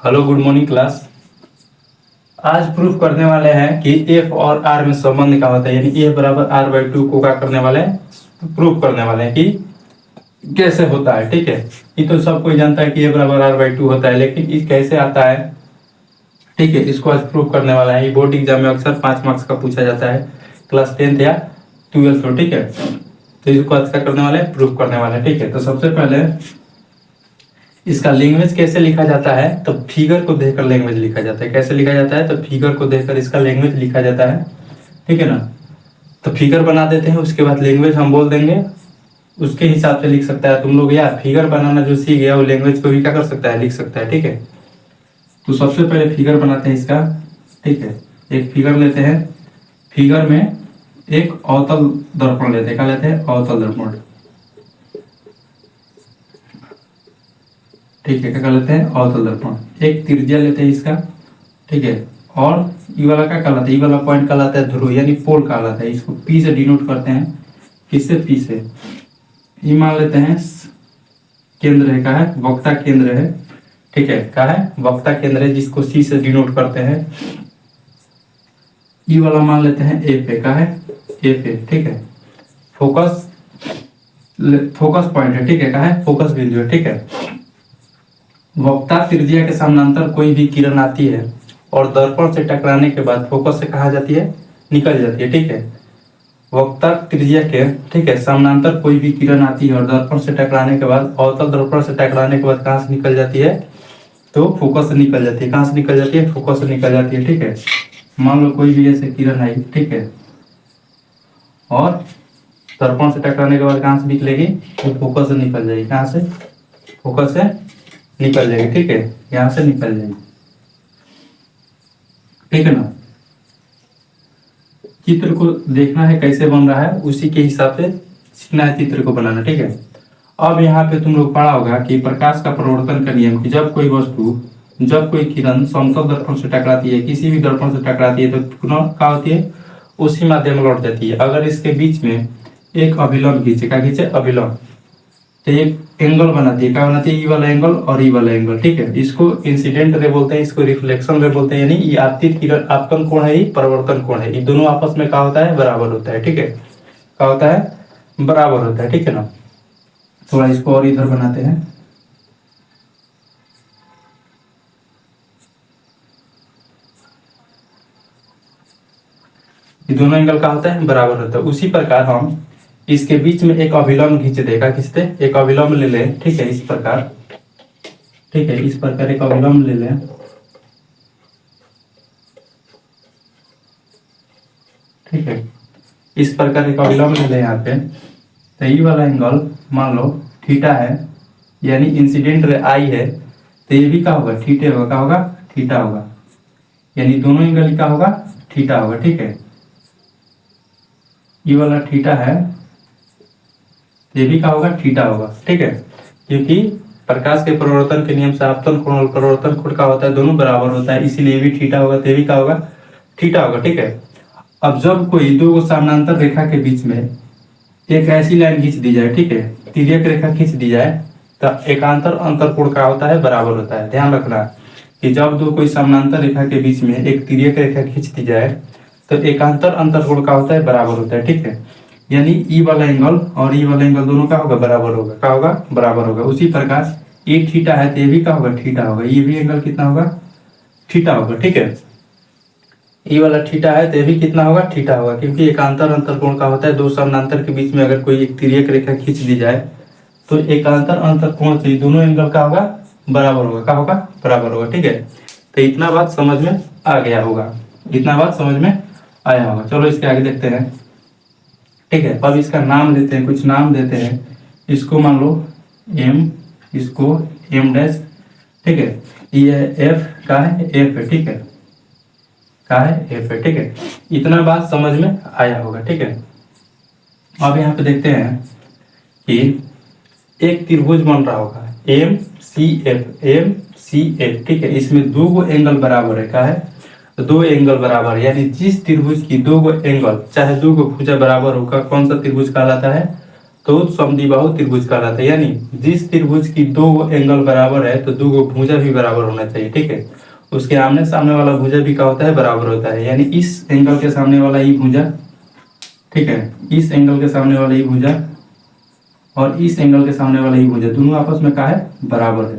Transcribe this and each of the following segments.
Hello, good morning class. आज proof करने वाले हैं कि एफ और आर में संबंध क्या होता है, यानी एफ बराबर आर बाई टू को क्या करने वाले हैं, प्रूफ करने वाले हैं कि कैसे होता है। ठीक है, ये तो सब कोई जानता है कि एफ बराबर आर बाई टू होता है, लेकिन ये कैसे आता है, ठीक है, इसको आज प्रूफ करने वाला है। ये बोर्ड एग्जाम में अक्सर 5 मार्क्स का पूछा जाता है, क्लास 10th या 12th हो। ठीक है, तो इसको आज क्या करने वाले हैं, प्रूफ करने वाले हैं। ठीक है, तो सबसे पहले इसका लैंग्वेज कैसे लिखा जाता है, तो फिगर को देखकर लैंग्वेज लिखा जाता है। कैसे लिखा जाता है, तो फिगर को देखकर इसका लैंग्वेज लिखा जाता है। ठीक है ना, तो फिगर बना देते हैं, उसके बाद लैंग्वेज हम बोल देंगे, उसके हिसाब से लिख सकता है। तुम लोग यार फिगर बनाना जो सीख गया वो लैंग्वेज को भी क्या कर सकता है, लिख सकता है। ठीक है, तो सबसे पहले फिगर बनाते हैं इसका। ठीक है, एक फिगर लेते हैं, फिगर में एक अवतल दर्पण लेते हैं। क्या लेते हैं, अवतल दर्पण। ठीक है, क्या लेते हैं, अवतल दर्पण। एक त्रिज्या लेते हैं इसका। ठीक है, और ई वाला क्या कहलाता है, ई वाला पॉइंट कहलाता है ध्रुव, यानी पोल कहलाता है। इसको पी से डिनोट करते हैं। किससे, पी से। ई मान लेते हैं केंद्र है, क्या है, वक्ता केंद्र है। ठीक है, क्या है, वक्ता केंद्र है, जिसको सी से डिनोट करते हैं। ई वाला मान लेते हैं एफ है, क्या है, एफ है। ठीक है, फोकस, फोकस पॉइंट है। ठीक है, क्या है, फोकस बिंदु है। ठीक है, वक्ता त्रिज्या के समानांतर कोई भी किरण आती है और दर्पण से टकराने के बाद फोकस से कहा जाती है, निकल जाती है। ठीक है, वक्ता त्रिज्या के, ठीक है, समानांतर कोई भी किरण आती है और दर्पण से टकराने के बाद, अवतल दर्पण से टकराने के बाद कहाँ से निकल जाती है, तो फोकस से निकल जाती है। कहाँ से निकल जाती है, फोकस से निकल जाती है। ठीक है, मान लो कोई भी ऐसे किरण आई, ठीक है, और दर्पण से टकराने के बाद कहाँ से निकलेगी, तो फोकस से निकल जाएगी। कहाँ से, फोकस से निकल जाएगी। ठीक है, यहां से निकल जाएगी। ठीक है ना, चित्र को देखना है कैसे बन रहा है, उसी के हिसाब से सीखना है चित्र को बनाना। ठीक है, अब यहाँ पे तुम लोग पढ़ा होगा कि प्रकाश का प्रवर्तन का नियम, कि जब कोई वस्तु, जब कोई किरण समतल दर्पण से टकराती है, किसी भी दर्पण से टकराती है, तो पुनः क्या होती है, उसी माध्यम में लौट जाती है। अगर इसके बीच में एक अभिलंब खींचे, क्या खींचे, अभिलंब, तो एक एंगल बनाती है। क्या बनाती है, ई वाला एंगल और ई वाला एंगल। ठीक है, इसको इंसिडेंट रे बोलते हैं, इसको रिफ्लेक्शन रे बोलते हैं, यानी ये आपतित किरण, आपतन कोण है, ये परावर्तन कोण है, ये दोनों आपस में क्या होता है, बराबर होता है। ठीक है, क्या होता है, बराबर होता है। ठीक है ना, थोड़ा इसको और इधर बनाते हैं। ये दोनों एंगल का होता है, बराबर होता है। उसी प्रकार हम इसके बीच में एक अभिलंब खींच देगा, खींचते एक अभिलंब ले लें। ठीक है, इस प्रकार, ठीक है, इस प्रकार एक अभिलंब ले लें। ठीक है, इस प्रकार एक अभिलंब ले लें यहाँ पे, तो ये वाला एंगल मान लो थीटा है, यानी इंसिडेंट रे आई है, तो ये भी क्या होगा, थीटे होगा। क्या होगा, थीटा होगा, यानी दोनों एंगल क्या होगा, थीटा होगा। ठीक है, ये वाला थीटा है, ये भी क्या होगा, थीटा होगा। ठीक है, क्योंकि प्रकाश के परिवर्तन के नियम से आपतन कोण और परिवर्तन कोण का होता है, दोनों बराबर होता है, इसीलिए भी थीटा होगा, तो भी क्या होगा, थीटा होगा। ठीक है, अब जब कोई दो समानांतर रेखा के बीच में एक ऐसी लाइन खींच दी जाए, ठीक है, तिर्यक रेखा खींच दी जाए, तो एकांतर अंतर कोण का होता है, बराबर होता है। ध्यान रखना कि जब दो कोई समानांतर रेखा के बीच में एक तिर्यक रेखा खींच दी जाए, तो एकांतर अंतर कोण का होता है, बराबर होता है। ठीक है, यानी ई वाला एंगल और ई वाला एंगल दोनों का होगा, बराबर होगा। क्या होगा, बराबर होगा। उसी प्रकार ये थीटा है, तो ये भी क्या होगा, थीटा होगा। ये भी एंगल कितना होगा, थीटा होगा। ठीक है, ये वाला थीटा है, तो ये भी कितना होगा, थीटा होगा, क्योंकि एकांतर अंतर कोण का होता है, दो समानांतर के बीच में अगर कोई एक तिर्यक रेखा खींच दी जाए, तो एकांतर अंतर कोण से दोनों एंगल का होगा, बराबर होगा। क्या होगा, बराबर होगा। ठीक है, तो इतना बात समझ में आ गया होगा, इतना बात समझ में आया होगा। चलो इसके आगे देखते हैं। ठीक है, अब इसका नाम लेते हैं, कुछ नाम देते हैं। इसको मान लो एम, इसको एम डैश। ठीक है, ये एफ का है, एफ है। ठीक है, का है, एफ है। ठीक है, इतना बात समझ में आया होगा। ठीक है, अब यहाँ पे देखते हैं कि एक त्रिभुज बन रहा होगा, M C F, M C F. ठीक है, इसमें दो गो एंगल बराबर है। क्या है, दो एंगल बराबर, यानी जिस त्रिभुज की दो गो एंगल, चाहे दो गो भुजा बराबर होगा, कौन सा त्रिभुज कहलाता है, तो समद्विबाहु त्रिभुज कहलाता है। यानी जिस त्रिभुज की दो एंगल बराबर है तो दो भुजा भी बराबर होना चाहिए, ठीक है। उसके आमने सामने वाला भुजा भी क्या होता है, बराबर होता है। यानी इस एंगल के सामने वाला ये भुजा, ठीक है, इस एंगल के सामने वाला ये भुजा और इस एंगल के सामने वाला ये भुजा दोनों आपस में क्या है, बराबर है।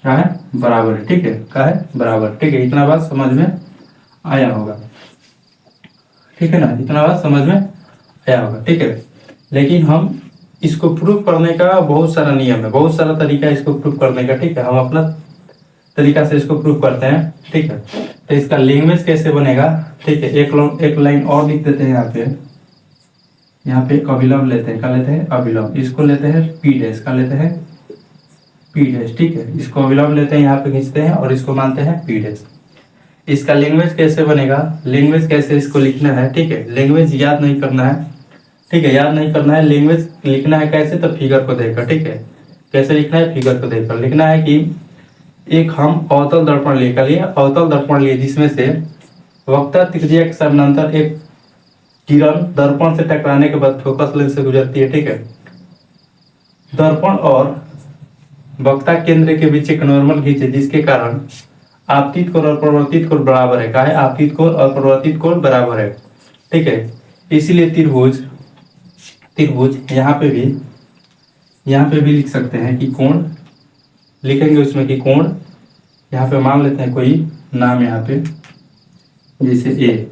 क्या है, बराबर है, ठीक है। क्या है, बराबर, ठीक है। इतना बात समझ में आया होगा, ठीक है ना, इतना बात समझ में आया होगा, ठीक है। लेकिन हम इसको प्रूफ करने का बहुत सारा नियम है, बहुत सारा तरीका है इसको प्रूफ करने का, ठीक है। हम अपना तरीका से इसको प्रूफ करते हैं, ठीक है। तो इसका लैंग्वेज कैसे बनेगा, ठीक है। एक लाइन और लिख देते हैं यहाँ पे एक अभिलंब लेते हैं, क्या लेते हैं, अभिलंब। इसको लेते हैं पी डैश, का लेते हैं पी डैश, ठीक है। इसको अभिलंब लेते हैं, यहाँ पे खींचते हैं और इसको मानते हैं पी डैश। इसका लैंग्वेज कैसे बनेगा, लैंग्वेज कैसे इसको लिखना है, ठीक है। लैंग्वेज याद नहीं करना है, ठीक है, याद नहीं करना है। लैंग्वेज लिखना है कैसे, तो फिगर को देखकर, ठीक है। कैसे लिखना है, फिगर को देखकर लिखना है कि एक हम अवतल दर्पण लेकर लिए, अवतल दर्पण लिए जिसमें से वक्ता त्रिज्या के समानांतर एक किरण दर्पण से टकराने के बाद फोकस लेंस से गुजरती है, ठीक है। दर्पण और वक्ता केंद्र के बीच एक नॉर्मल खींचे जिसके कारण आपतित कोण और परिवर्तित कोण बराबर है। क्या है, आपतित कोण और परिवर्तित कोण बराबर है, ठीक है। इसीलिए त्रिभुज त्रिभुज यहाँ पे भी लिख सकते हैं कि कोण लिखेंगे उसमें कि कोण, यहाँ पे मान लेते हैं कोई नाम, यहाँ पे जैसे ए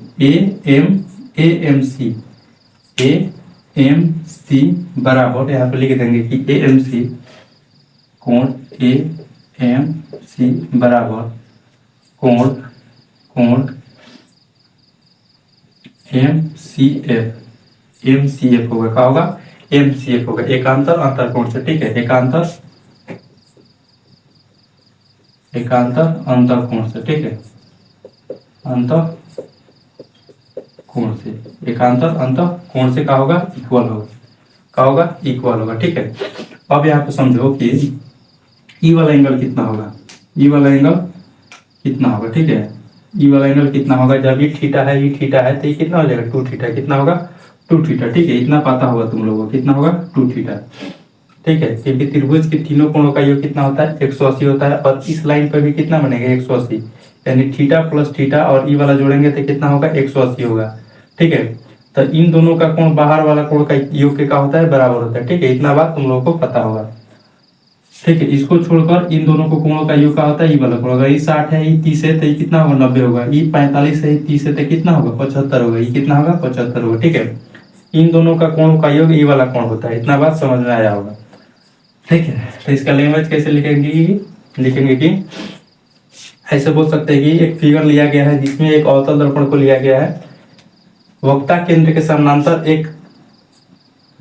एम सी बराबर, यहाँ पे लिख देंगे कि ए एम सी कोण ए एम सी बराबर कोण कोण एम सी एफ होगा। क्या होगा, एम सी एफ होगा, एकांतर अंतर कोण से, ठीक है। एकांतर अंतर कोण से, ठीक है। अंतर कोण से, एकांतर अंतर कोण से क्या होगा, इक्वल होगा। क्या होगा, इक्वल होगा, ठीक है। अब यहाँ पे समझो कि ई वाला एंगल कितना होगा, ई वाला एंगल कितना होगा, ठीक है। ई वाला एंगल कितना होगा, जब ये थीटा है, ये थीटा है, तो ये कितना हो जाएगा, 2 थीटा। कितना होगा, 2 थीटा, ठीक है। इतना पता होगा तुम लोगों को, कितना होगा, 2 थीटा, ठीक है। क्योंकि त्रिभुज के तीनों कोणों का योग कितना होता है, 180 होता है। और इस लाइन पर भी कितना बनेगा, 180, यानी थीटा प्लस थीटा और ई वाला जोड़ेंगे तो कितना होगा, 180 होगा, ठीक है। तो इन दोनों का कोण बाहर वाला कोण का योग क्या होता है, बराबर होता है, ठीक है। इतना बात तुम लोगों को पता होगा, ठीक है। इसको छोड़कर इन दोनों को कोणों का योग क्या होता है, ई वाला कोण। अगर ये 60 है, ये 30 है, तो ये कितना होगा, 90 होगा। ये 45 है, ये 30 है, तो कितना होगा, 75 होगा। ये कितना होगा, 75 होगा, ठीक है। इन दोनों का कोण का योग ई वाला कोण होता है। इतना बात समझ में आया होगा, ठीक है। तो इसका लैंग्वेज कैसे लिखेंगे कि ऐसे बोल सकते हैं कि एक फिगर लिया गया है जिसमें एक अवतल दर्पण को लिया गया है, वक्ता केंद्र के समानांतर एक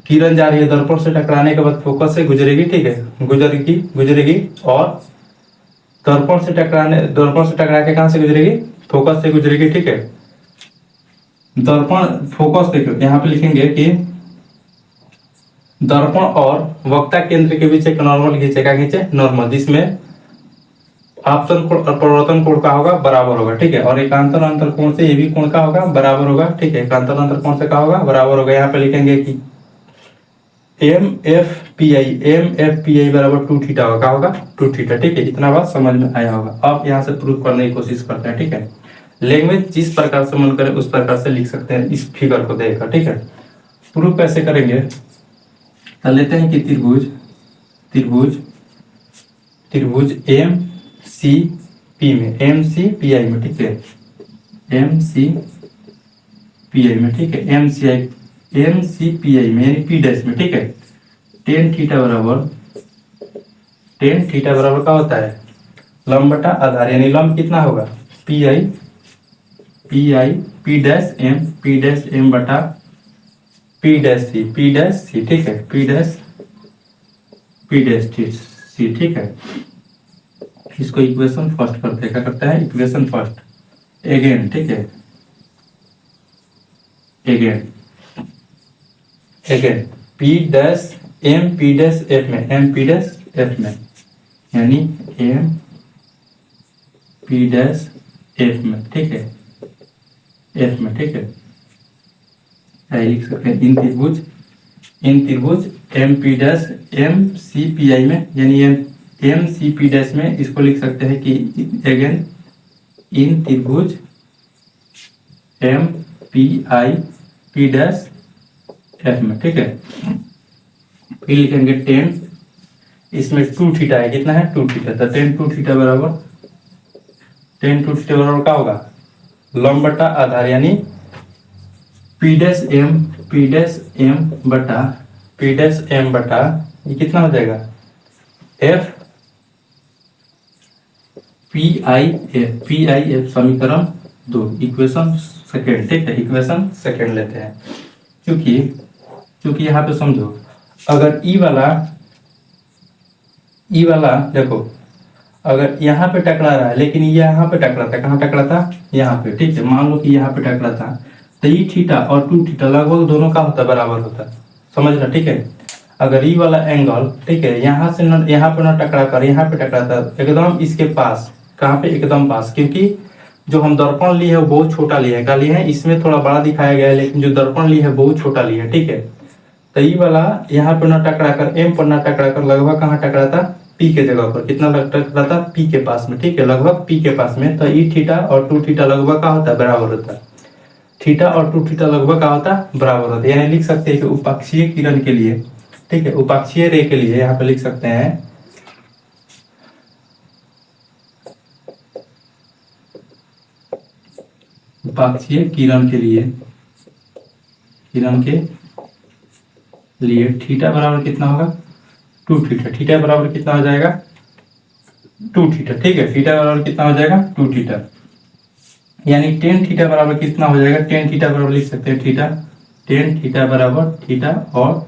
किरण जा रही है, दर्पण से टकराने के बाद फोकस से गुजरेगी, ठीक है, गुजरेगी और दर्पण से टकरा के कहां से गुजरेगी, फोकस से गुजरेगी, ठीक है। दर्पण फोकस देखो, यहाँ पे लिखेंगे कि दर्पण और वक्ता केंद्र के बीच एक नॉर्मल खींचे, क्या खींचे, नॉर्मल, जिसमें आपतन कोण और परिवर्तन कोण का होगा, बराबर होगा, ठीक है। और एकांतर अंतर कोण से ये भी कोण का होगा, बराबर होगा, ठीक है। एकांतर अंतर कोण से क्या होगा, बराबर होगा। यहाँ पे लिखेंगे कि एम एफ पी आई बराबर 2 थीटा होगा। क्या होगा, 2 थीटा, ठीक है। इतना बात समझ में आया होगा। अब यहाँ से प्रूफ करने की कोशिश करते हैं, ठीक है। लैंग्वेज जिस प्रकार से मन करे उस प्रकार से लिख सकते हैं इस फिगर को देखकर, ठीक है। प्रूफ कैसे करेंगे, तो लेते हैं कि त्रिभुज एम सी पी में, एम सी पी आई में, ठीक है, एम सी पी आई में, ठीक है, एम सी पी आई में यानी पी डैश में, ठीक है। टेन थीटा बराबर क्या होता है, लंब बटा आधार, यानी लंब कितना होगा, P I P dash M बटा पी डैश सी, ठीक है, पी डैश सी, ठीक है। इसको इक्वेशन फर्स्ट करते हैं, क्या करता है, इक्वेशन फर्स्ट अगेन, ठीक है, again P dash M P dash F में, यानी एम पी डैश एफ में, ठीक है, एफ में, ठीक है। लिख सकते हैं इन त्रिभुज इन त्रिभुज M P dash M C P I में, यानी एम सी पी डैश में इसको लिख सकते हैं कि अगेन इन त्रिभुज M P I P dash F में, ठीक है। फिर लिखेंगे टेन, इसमें 2 थीटा है, कितना है 2 थीटा, तो टेन 2 थीटा बराबर क्या होगा, लंब बटा आधार, यानी पी डैश एम बटा ये कितना हो जाएगा एफ पी आई एफ समीकरण 2, इक्वेशन सेकेंड, ठीक है। इक्वेशन सेकेंड लेते हैं, क्योंकि यहाँ पे समझो, अगर ई वाला देखो, अगर यहाँ पे टकरा रहा है लेकिन ये यहाँ पे टकरा था, कहाँ टकरा था, यहाँ पे, ठीक है। मान लो कि यहाँ पे टकरा था, तो ई थीटा और 2 थीटा लगभग दोनों का होता है, बराबर होता है, समझना, ठीक है। अगर ई वाला एंगल, ठीक है, यहाँ से न यहाँ पे ना टकरा कर यहाँ पे टकरा था, एकदम इसके पास, कहाँ पे, एकदम पास, क्योंकि जो हम दर्पण लिए है वो बहुत छोटा लिया है, क्या लिया है, इसमें थोड़ा बड़ा दिखाया गया है, लेकिन जो दर्पण लिए है बहुत छोटा लिया है, ठीक है। तो ई वाला यहाँ पे ना टकरा कर, एम पर ना टकरा कर, लगभग कहाँ टकरा था, पी के जगह पर, कितना टकरा था, पी के पास में, ठीक है, लगभग पी के पास में। तो ई थीटा और 2 थीटा लगभग का होता है, बराबर होता है, थीटा और 2 थीटा लगभग का होता है, बराबर होता है। यानी लिख सकते हैं कि उपाक्षीय किरण के लिए, ठीक है, उपाक्षीय रे के लिए यहाँ पे लिख सकते हैं उपाक्षीय किरण के लिए थीटा बराबर कितना होगा, 2 थीटा, थीटा बराबर कितना हो जाएगा, 2 थीटा, ठीक है। थीटा बराबर कितना हो जाएगा, 2 थीटा, यानी टेन थीटा बराबर कितना हो जाएगा, टेन थीटा बराबर लिख सकते हैं थीटा, टेन थीटा बराबर थीटा, और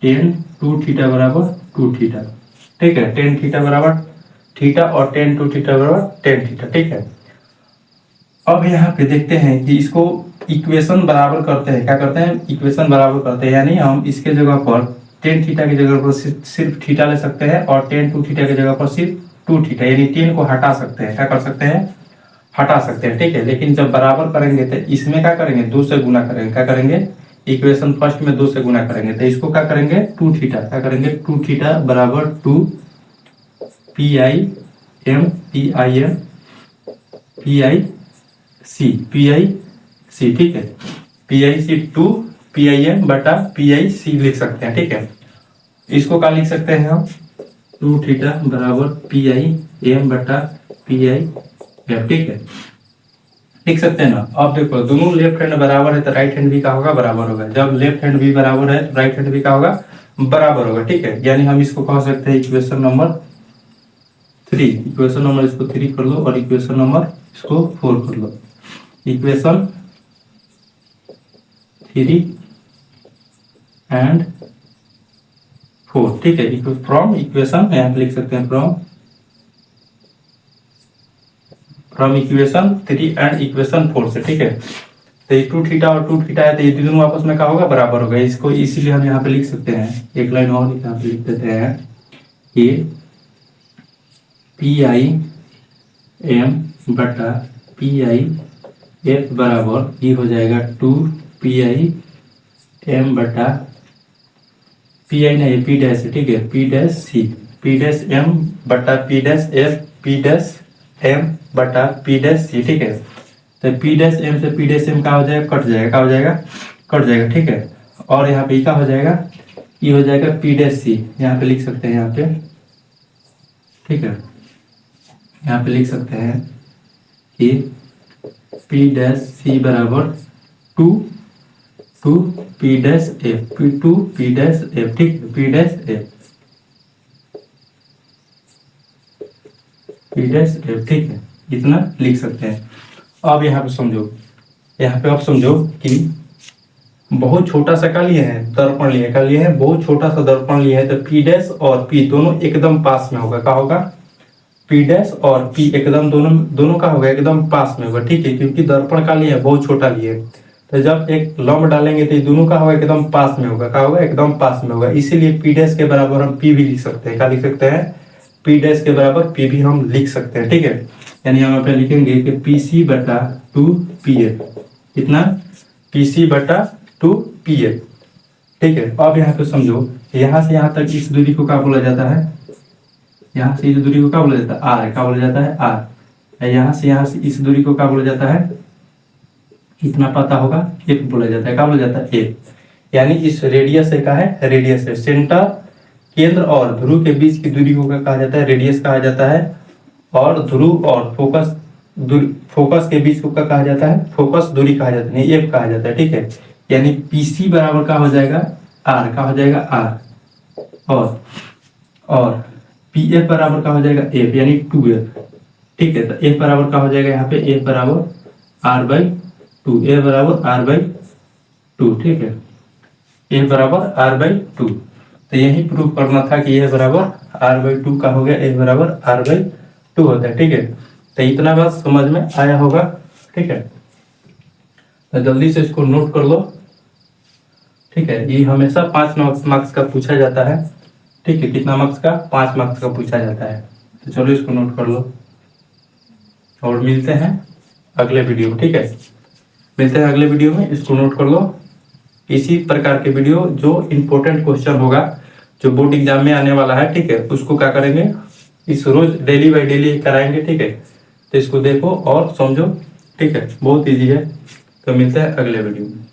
टेन 2 थीटा बराबर 2 थीटा, ठीक है। टेन थीटा बराबर थीटा और टेन 2 थीटा बराबर टेन थीटा, ठीक है। अब यहाँ पे देखते हैं कि इसको इक्वेशन बराबर करते हैं, क्या करते हैं, इक्वेशन बराबर करते हैं, यानी हम इसके जगह पर टेन थीटा की जगह पर सिर्फ थीटा ले सकते हैं, और टेन 2 थीटा की जगह पर सिर्फ 2 थीटा, यानी टेन को हटा सकते हैं, क्या कर सकते हैं, हटा सकते हैं, ठीक है। लेकिन जब बराबर करेंगे तो इसमें क्या करेंगे, 2 से गुना करेंगे, क्या करेंगे, इक्वेशन फर्स्ट में 2 से गुना करेंगे, तो इसको क्या करेंगे, 2 थीटा, क्या करेंगे, 2 थीटा बराबर 2 P I M P I C, ठीक है, P I C 2 P I M बटा पी आई सी लिख सकते हैं, ठीक है। इसको क्या लिख सकते हैं हम, 2 थीटा बराबर पी आई एम बटा पी आई एफ, ठीक है, लिख सकते हैं ना। अब देखो, दोनों लेफ्ट हैंड बराबर है तो राइट हैंड भी क्या होगा, बराबर होगा। जब लेफ्ट हैंड भी बराबर है राइट हैंड भी क्या होगा, बराबर होगा, ठीक है। यानी हम इसको कह सकते हैं इक्वेशन नंबर 3, इक्वेशन नंबर इसको 3 कर लो, और इक्वेशन नंबर इसको 4 कर लो, इक्वेशन 3 एंड 4, ठीक है। फ्रॉम इक्वेशन यहाँ पे लिख सकते हैं फ्रॉम इक्वेशन 3 एंड इक्वेशन 4 से, ठीक है। तो ये 2 थीटा और 2 थीटा है, तो ये दोनों आपस में क्या होगा, बराबर होगा। इसको इसीलिए हम यहाँ पे लिख सकते हैं, एक लाइन और यहाँ पे लिख देते हैं कि पी आई एम बटा पी आई एफ बराबर ये हो जाएगा 2 पी आई एम बटा पी आई नहीं, पी डैश, ठीक है, P dash C, P dash M बटा P dash F, P dash M बटा पी डैश सी, ठीक है। तो पी डैश एम से पी डैश एम का हो जाएगा, कट जाएगा, क्या हो जाएगा, कट जाएगा, ठीक है। और यहाँ पे क्या हो जाएगा, ये हो जाएगा पी डैश सी, यहाँ पे लिख सकते हैं, यहाँ पे, ठीक है, यहाँ पे लिख सकते हैं कि पी डैश सी बराबर 2 P dash F, 2 P dash F, ठीक है, P dash F, P dash F, ठीक है, इतना लिख सकते हैं। अब यहाँ पे समझो, यहाँ पे आप समझो कि बहुत छोटा सा का लिए हैं, दर्पण लिए, का लिए हैं, बहुत छोटा सा दर्पण लिए है, तो पी डैश और पी दोनों एकदम पास में होगा, क्या होगा, पी डैश और पी एकदम दोनों का होगा, एकदम पास में होगा, ठीक है, क्योंकि दर्पण का लिए बहुत छोटा लिए। तो जब एक लंब डालेंगे तो ये दोनों का होगा, एकदम पास में होगा, क्या होगा, एकदम पास में होगा। इसीलिए पी डैश के बराबर हम पी भी लिख सकते हैं, क्या लिख सकते हैं, पी डैश के बराबर पी भी हम लिख सकते हैं, ठीक है। यानी हम पे लिखेंगे कि पी सी बटा 2 पी एफ, कितना, पी सी बटा 2 पी एफ, ठीक है। अब यहाँ पे समझो, यहाँ से यहाँ तक इस दूरी को क्या बोला जाता है, यहाँ से इस दूरी को क्या बोला जाता है, आर, क्या बोला जाता है, आर। यहाँ से इस दूरी को क्या बोला जाता है, इतना पता होगा, एफ बोला जाता है, क्या बोला जाता है, एफ। यानी इस रेडियस से क्या है, रेडियस है। सेंटर, केंद्र और ध्रुव के बीच की दूरी को क्या कहा जाता है, रेडियस कहा जाता है। और ध्रुव और फोकस फोकस के बीच को क्या कहा जाता है, फोकस दूरी कहा जाता है, एफ कहा जाता है, ठीक है। यानी पीसी बराबर क्या हो जाएगा, आर का हो जाएगा, आर। और पी एफ बराबर क्या हो जाएगा, एफ, यानी 2f, ठीक है। तो एफ बराबर क्या हो जाएगा, यहाँ पे एफ बराबर आर बाई टू, एफ बराबर आर बाई टू, ठीक है। एफ बराबर आर बाई टू। तो यही प्रूव करना था कि एफ बराबर आर बाई टू का हो गया, एफ बराबर आर बाई टू होता है, ठीक है। तो इतना बात समझ में आया होगा, ठीक है। तो जल्दी से इसको नोट कर लो, ठीक है। ये हमेशा 5 मार्क्स का पूछा जाता है, ठीक है। कितना मार्क्स का, 5 मार्क्स का पूछा जाता है। तो चलो इसको नोट कर लो और मिलते हैं अगले वीडियो, ठीक है। मिलते हैं अगले वीडियो में, इसको नोट कर लो। इसी प्रकार के वीडियो जो इम्पोर्टेंट क्वेश्चन होगा, जो बोर्ड एग्जाम में आने वाला है, ठीक है, उसको क्या करेंगे, इस रोज डेली बाय डेली कराएंगे, ठीक है। तो इसको देखो और समझो, ठीक है, बहुत ईजी है। तो मिलते हैं अगले वीडियो में।